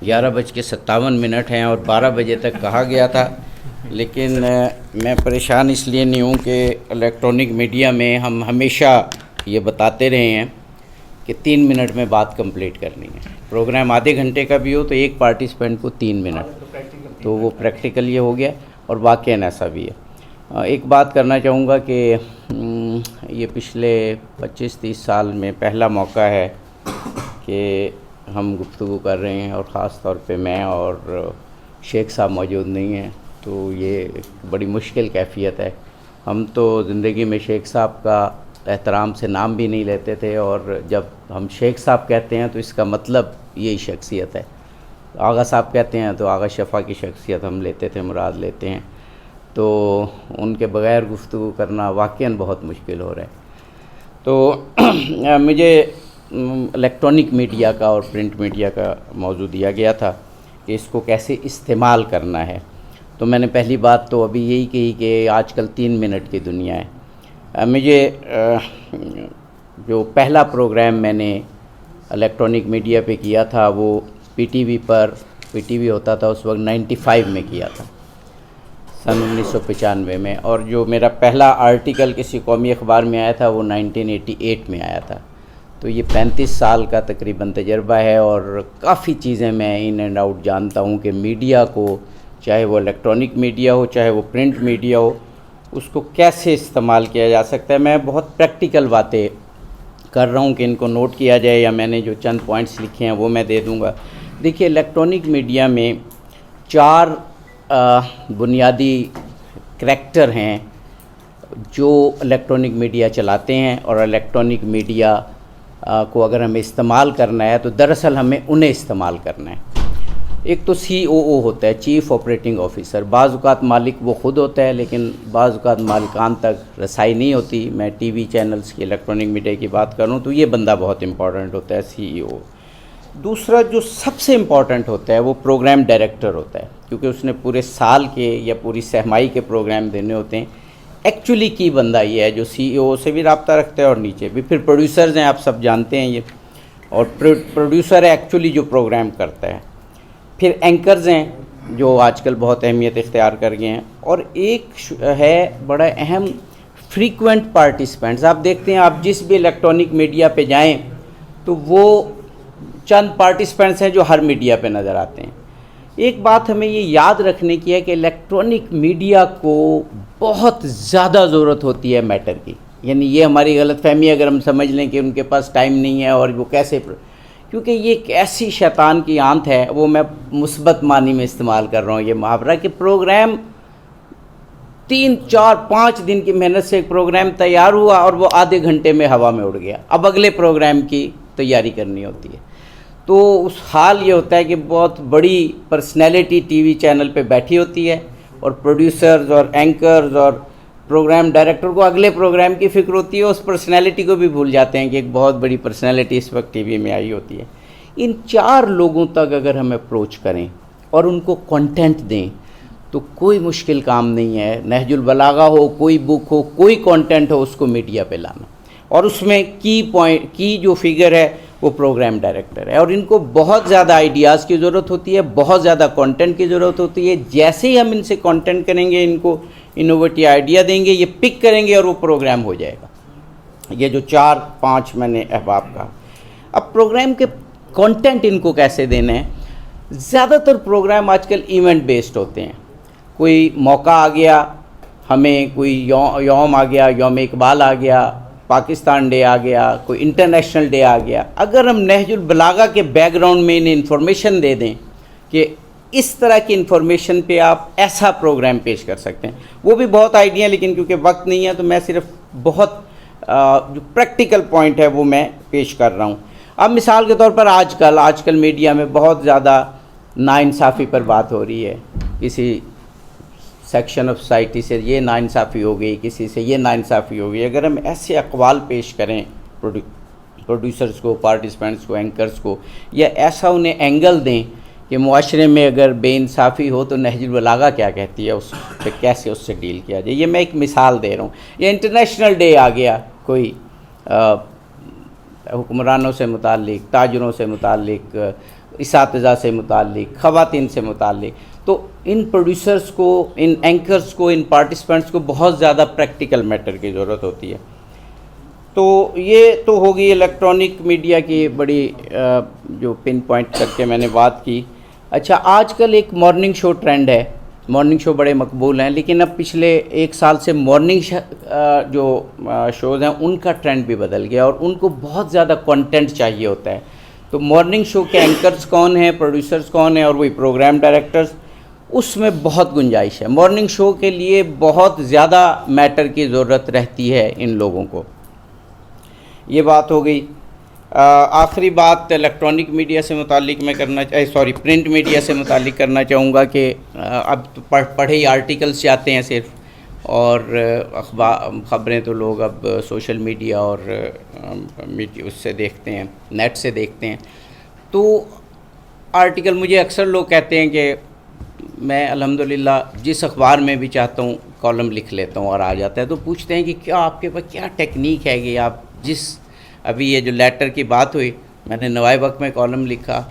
11:57 ہیں اور 12 بجے تک کہا گیا تھا، لیکن میں پریشان اس لیے نہیں ہوں کہ الیکٹرانک میڈیا میں ہم ہمیشہ یہ بتاتے رہے ہیں کہ 3 منٹ میں بات کمپلیٹ کرنی ہے. پروگرام آدھے گھنٹے کا بھی ہو تو ایک پارٹیسپینٹ کو 3 منٹ، تو وہ پریکٹیکل یہ ہو گیا اور واقعاً ایسا بھی ہے. ایک بات کرنا چاہوں گا کہ یہ پچھلے 25-30 سال میں پہلا موقع ہے کہ ہم گفتگو کر رہے ہیں، اور خاص طور پہ میں اور شیخ صاحب موجود نہیں ہیں، تو یہ بڑی مشکل کیفیت ہے. ہم تو زندگی میں شیخ صاحب کا احترام سے نام بھی نہیں لیتے تھے، اور جب ہم شیخ صاحب کہتے ہیں تو اس کا مطلب یہی شخصیت ہے. آغا صاحب کہتے ہیں تو آغا شفا کی شخصیت ہم لیتے تھے، مراد لیتے ہیں. تو ان کے بغیر گفتگو کرنا واقعاً بہت مشکل ہو رہا ہے. تو مجھے الیکٹرانک میڈیا کا اور پرنٹ میڈیا کا موضوع دیا گیا تھا کہ اس کو کیسے استعمال کرنا ہے. تو میں نے پہلی بات تو ابھی یہی کہی کہ آج کل 3 منٹ کی دنیا ہے. مجھے جو پہلا پروگرام میں نے الیکٹرانک میڈیا پہ کیا تھا وہ پی ٹی وی ہوتا تھا اس وقت 95 میں کیا تھا، سن 1995 میں. اور جو میرا پہلا آرٹیکل کسی قومی اخبار میں آیا تھا وہ 1988 میں آیا تھا. تو یہ 35 سال کا تقریباً تجربہ ہے، اور کافی چیزیں میں ان اینڈ آؤٹ جانتا ہوں کہ میڈیا کو، چاہے وہ الیکٹرانک میڈیا ہو چاہے وہ پرنٹ میڈیا ہو، اس کو کیسے استعمال کیا جا سکتا ہے. میں بہت پریکٹیکل باتیں کر رہا ہوں کہ ان کو نوٹ کیا جائے، یا میں نے جو چند پوائنٹس لکھے ہیں وہ میں دے دوں گا. دیکھیے، الیکٹرانک میڈیا میں 4 بنیادی کریکٹر ہیں جو الیکٹرانک میڈیا چلاتے ہیں، اور الیکٹرانک میڈیا کو اگر ہمیں استعمال کرنا ہے تو دراصل ہمیں انہیں استعمال کرنا ہے. ایک تو COO ہوتا ہے، چیف آپریٹنگ آفیسر. بعض اوقات مالک وہ خود ہوتا ہے، لیکن بعض اوقات مالکان تک رسائی نہیں ہوتی. میں ٹی وی چینلز کی الیکٹرانک میڈیا کی بات کروں تو یہ بندہ بہت امپورٹنٹ ہوتا ہے، CEO. دوسرا جو سب سے امپورٹنٹ ہوتا ہے وہ پروگرام ڈائریکٹر ہوتا ہے، کیونکہ اس نے پورے سال کے یا پوری سہمائی کے پروگرام دینے ہوتے ہیں. ایکچولی کی بندہ یہ ہے جو CEO سے بھی رابطہ رکھتا ہے اور نیچے بھی. پھر پروڈیوسرز ہیں، آپ سب جانتے ہیں یہ، اور پروڈیوسر ہے ایکچولی جو پروگرام کرتا ہے. پھر اینکرز ہیں جو آج کل بہت اہمیت اختیار کر گئے ہیں. اور ایک ہے بڑا اہم، فریکوینٹ پارٹیسپینٹس. آپ دیکھتے ہیں، آپ جس بھی الیکٹرانک میڈیا پہ جائیں تو وہ چند پارٹیسپینٹس ہیں جو ہر میڈیا پہ نظر آتے ہیں. ایک بات ہمیں یہ یاد رکھنے کی ہے کہ الیکٹرانک میڈیا کو بہت زیادہ ضرورت ہوتی ہے میٹر کی. یعنی یہ ہماری غلط فہمی اگر ہم سمجھ لیں کہ ان کے پاس ٹائم نہیں ہے اور وہ کیسے، کیونکہ یہ ایک ایسی شیطان کی آنت ہے. وہ میں مثبت معنی میں استعمال کر رہا ہوں یہ محاورہ، کہ پروگرام 3 4 5 دن کی محنت سے ایک پروگرام تیار ہوا اور وہ آدھے گھنٹے میں ہوا میں اڑ گیا. اب اگلے پروگرام کی تیاری کرنی ہوتی ہے. تو اس حال یہ ہوتا ہے کہ بہت بڑی پرسنالٹی ٹی وی چینل پہ بیٹھی ہوتی ہے، اور پروڈیوسرز اور اینکرز اور پروگرام ڈائریکٹر کو اگلے پروگرام کی فکر ہوتی ہے. اس پرسنالٹی کو بھی بھول جاتے ہیں کہ ایک بہت بڑی پرسنالٹی اس وقت ٹی وی میں آئی ہوتی ہے. ان 4 لوگوں تک اگر ہم اپروچ کریں اور ان کو کنٹینٹ دیں تو کوئی مشکل کام نہیں ہے. نہج البلاغہ ہو، کوئی بک ہو، کوئی کنٹینٹ ہو، اس کو میڈیا پہ لانا. اور اس میں کی جو فگر ہے وہ پروگرام ڈائریکٹر ہے. اور ان کو بہت زیادہ آئیڈیاز کی ضرورت ہوتی ہے، بہت زیادہ کنٹینٹ کی ضرورت ہوتی ہے. جیسے ہی ہم ان سے کنٹینٹ کریں گے، ان کو انوویٹو آئیڈیا دیں گے، یہ پک کریں گے اور وہ پروگرام ہو جائے گا. یہ جو 4-5 میں نے احباب کہا. اب پروگرام کے کنٹینٹ ان کو کیسے دینا ہے؟ زیادہ تر پروگرام آج کل ایونٹ بیسڈ ہوتے ہیں. کوئی موقع آ گیا، ہمیں کوئی یوم آ گیا، یوم اقبال آ گیا، پاکستان ڈے آ گیا، کوئی انٹرنیشنل ڈے آ گیا. اگر ہم نہج البلاغہ کے بیک گراؤنڈ میں انہیں انفارمیشن دے دیں کہ اس طرح کی انفارمیشن پہ آپ ایسا پروگرام پیش کر سکتے ہیں، وہ بھی بہت آئیڈیا، لیکن کیونکہ وقت نہیں ہے تو میں صرف بہت جو پریکٹیکل پوائنٹ ہے وہ میں پیش کر رہا ہوں. اب مثال کے طور پر آج کل میڈیا میں بہت زیادہ ناانصافی پر بات ہو رہی ہے. کسی سیکشن آف سوسائٹی سے یہ ناانصافی ہو گئی، کسی سے یہ ناانصافی ہو گئی. اگر ہم ایسے اقوال پیش کریں پروڈیوسرز کو، پارٹیسپینٹس کو، اینکرز کو، یا ایسا انہیں اینگل دیں کہ معاشرے میں اگر بے انصافی ہو تو نہج البلاغہ کیا کہتی ہے، اس پہ کیسے اس سے ڈیل کیا جائے. یہ میں ایک مثال دے رہا ہوں. یا انٹرنیشنل ڈے آ گیا، کوئی حکمرانوں سے متعلق، تاجروں سے متعلق، اساتذہ سے متعلق، خواتین سے متعلق. تو ان پروڈیوسرز کو، ان اینکرز کو، ان پارٹیسپینٹس کو بہت زیادہ پریکٹیکل میٹر کی ضرورت ہوتی ہے. تو یہ تو ہوگی الیکٹرانک میڈیا کی بڑی جو پن پوائنٹ کر کے میں نے بات کی. اچھا، آج کل ایک مارننگ شو ٹرینڈ ہے، مارننگ شو بڑے مقبول ہیں، لیکن اب پچھلے ایک سال سے مارننگ جو شوز ہیں ان کا ٹرینڈ بھی بدل گیا اور ان کو بہت زیادہ کنٹینٹ چاہیے ہوتا ہے. تو مارننگ شو کے اینکرز کون ہیں، پروڈیوسرز کون ہیں، اور وہی پروگرام ڈائریکٹرز، اس میں بہت گنجائش ہے. مارننگ شو کے لیے بہت زیادہ میٹر کی ضرورت رہتی ہے ان لوگوں کو. یہ بات ہو گئی. آخری بات الیکٹرانک میڈیا سے متعلق میں پرنٹ میڈیا سے متعلق کرنا چاہوں گا کہ اب تو پڑھے ہی آرٹیکلس جاتے ہیں صرف، اور خبریں تو لوگ اب سوشل میڈیا اور اس سے دیکھتے ہیں، نیٹ سے دیکھتے ہیں. تو آرٹیکل مجھے اکثر لوگ کہتے ہیں کہ میں الحمدللہ جس اخبار میں بھی چاہتا ہوں کالم لکھ لیتا ہوں اور آ جاتا ہے. تو پوچھتے ہیں کہ کیا آپ کے پاس کیا ٹیکنیک ہے کہ آپ ابھی یہ جو لیٹر کی بات ہوئی، میں نے نوائے وقت میں کالم لکھا،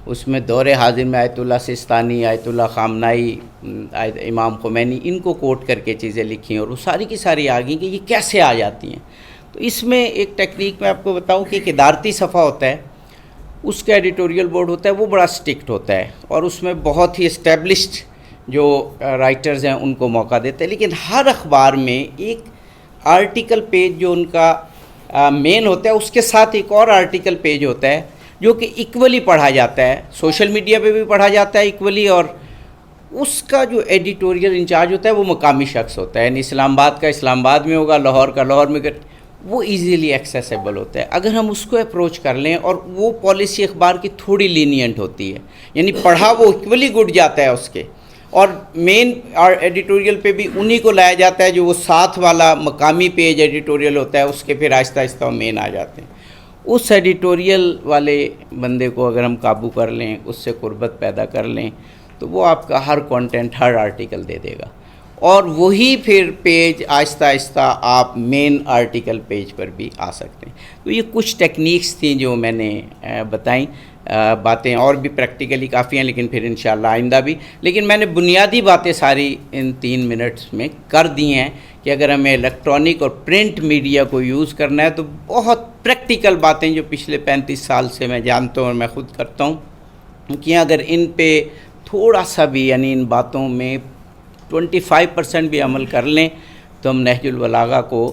اس میں دور حاضر میں آیت اللہ سستانی، آیت اللہ خامنائی، امام خمینی، ان کو کوٹ کر کے چیزیں لکھی ہیں، اور وہ ساری کی ساری آ گئیں کہ یہ کیسے آ جاتی ہیں. تو اس میں ایک ٹیکنیک میں آپ کو بتاؤں کہ ایک ادارتی صفحہ ہوتا ہے، اس کا ایڈیٹوریل بورڈ ہوتا ہے، وہ بڑا اسٹرکٹ ہوتا ہے اور اس میں بہت ہی اسٹیبلشڈ جو رائٹرز ہیں ان کو موقع دیتے ہیں. لیکن ہر اخبار میں ایک آرٹیکل پیج جو ان کا مین ہوتا ہے، اس کے ساتھ ایک اور آرٹیکل پیج ہوتا ہے جو کہ ایکولی پڑھا جاتا ہے، سوشل میڈیا پہ بھی پڑھا جاتا ہے ایکولی، اور اس کا جو ایڈیٹوریل انچارج ہوتا ہے وہ مقامی شخص ہوتا ہے. یعنی اسلام آباد کا اسلام آباد میں ہوگا، لاہور کا لاہور میں، وہ ایزیلی ایکسیسیبل ہوتا ہے. اگر ہم اس کو اپروچ کر لیں، اور وہ پالیسی اخبار کی تھوڑی لینینٹ ہوتی ہے، یعنی پڑھا وہ ایکولی گڈ جاتا ہے اس کے، اور مین اور ایڈیٹوریل پہ بھی انہی کو لایا جاتا ہے جو وہ ساتھ والا مقامی پیج ایڈیٹوریل ہوتا ہے، اس کے پھر آہستہ آہستہ وہ مین آ جاتے ہیں. اس ایڈیٹوریل والے بندے کو اگر ہم قابو کر لیں، اس سے قربت پیدا کر لیں، تو وہ آپ کا ہر کانٹینٹ، ہر آرٹیکل دے دے گا، اور وہی پھر پیج آہستہ آہستہ آپ مین آرٹیکل پیج پر بھی آ سکتے ہیں. تو یہ کچھ ٹیکنیکس تھیں جو میں نے بتائیں. باتیں اور بھی پریکٹیکلی کافی ہیں، لیکن پھر انشاءاللہ آئندہ بھی. لیکن میں نے بنیادی باتیں ساری ان 3 منٹس میں کر دی ہیں کہ اگر ہمیں الیکٹرانک اور پرنٹ میڈیا کو یوز کرنا ہے تو بہت پریکٹیکل باتیں جو پچھلے 35 سال سے میں جانتا ہوں اور میں خود کرتا ہوں، کہ اگر ان پہ تھوڑا سا بھی، یعنی ان باتوں میں 25% بھی عمل کر لیں تو ہم نہج البلاغہ کو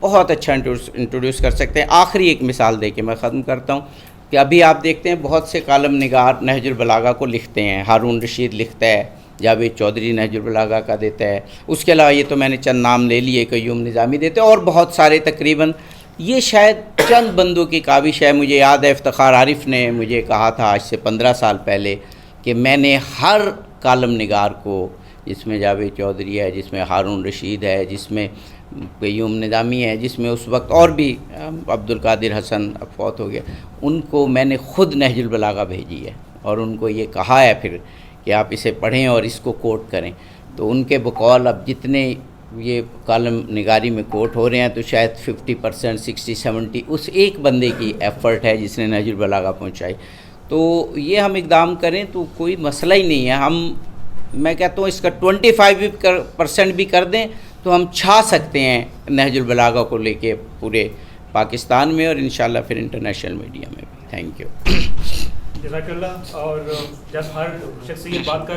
بہت اچھا انٹروڈیوس کر سکتے ہیں. آخری ایک مثال دے کے میں ختم کرتا ہوں کہ ابھی آپ دیکھتے ہیں بہت سے کالم نگار نہج البلاغہ کو لکھتے ہیں. ہارون رشید لکھتا ہے، جاوید چودھری نہج البلاغہ کا دیتا ہے. اس کے علاوہ یہ تو میں نے چند نام لے لیے، قیوم نظامی دیتے ہیں، اور بہت سارے تقریباً. یہ شاید چند بندوں کی کاوش ہے. مجھے یاد ہے افتخار عارف نے مجھے کہا تھا آج سے 15 سال پہلے کہ میں نے ہر کالم نگار کو، جس میں جاوید چودھری ہے، جس میں ہارون رشید ہے، جس میں قیوم نظامی ہے، جس میں اس وقت اور بھی عبد القادر حسن فوت ہو گیا، ان کو میں نے خود نہج البلاغہ بھیجی ہے اور ان کو یہ کہا ہے پھر کہ آپ اسے پڑھیں اور اس کو کوٹ کریں. تو ان کے بقول اب جتنے یہ کالم نگاری میں کوٹ ہو رہے ہیں تو شاید 50%، 60-70 اس ایک بندے کی ایفرٹ ہے جس نے نہج البلاغہ پہنچائی. تو یہ ہم اقدام کریں تو کوئی مسئلہ ہی نہیں ہے. میں کہتا ہوں اس کا 25% بھی کر دیں تو ہم چھا سکتے ہیں نہج البلاغہ کو لے کے پورے پاکستان میں، اور انشاءاللہ پھر انٹرنیشنل میڈیا میں بھی. Thank you. جزاک اللہ. اور جب ہر شخص یہ بات کر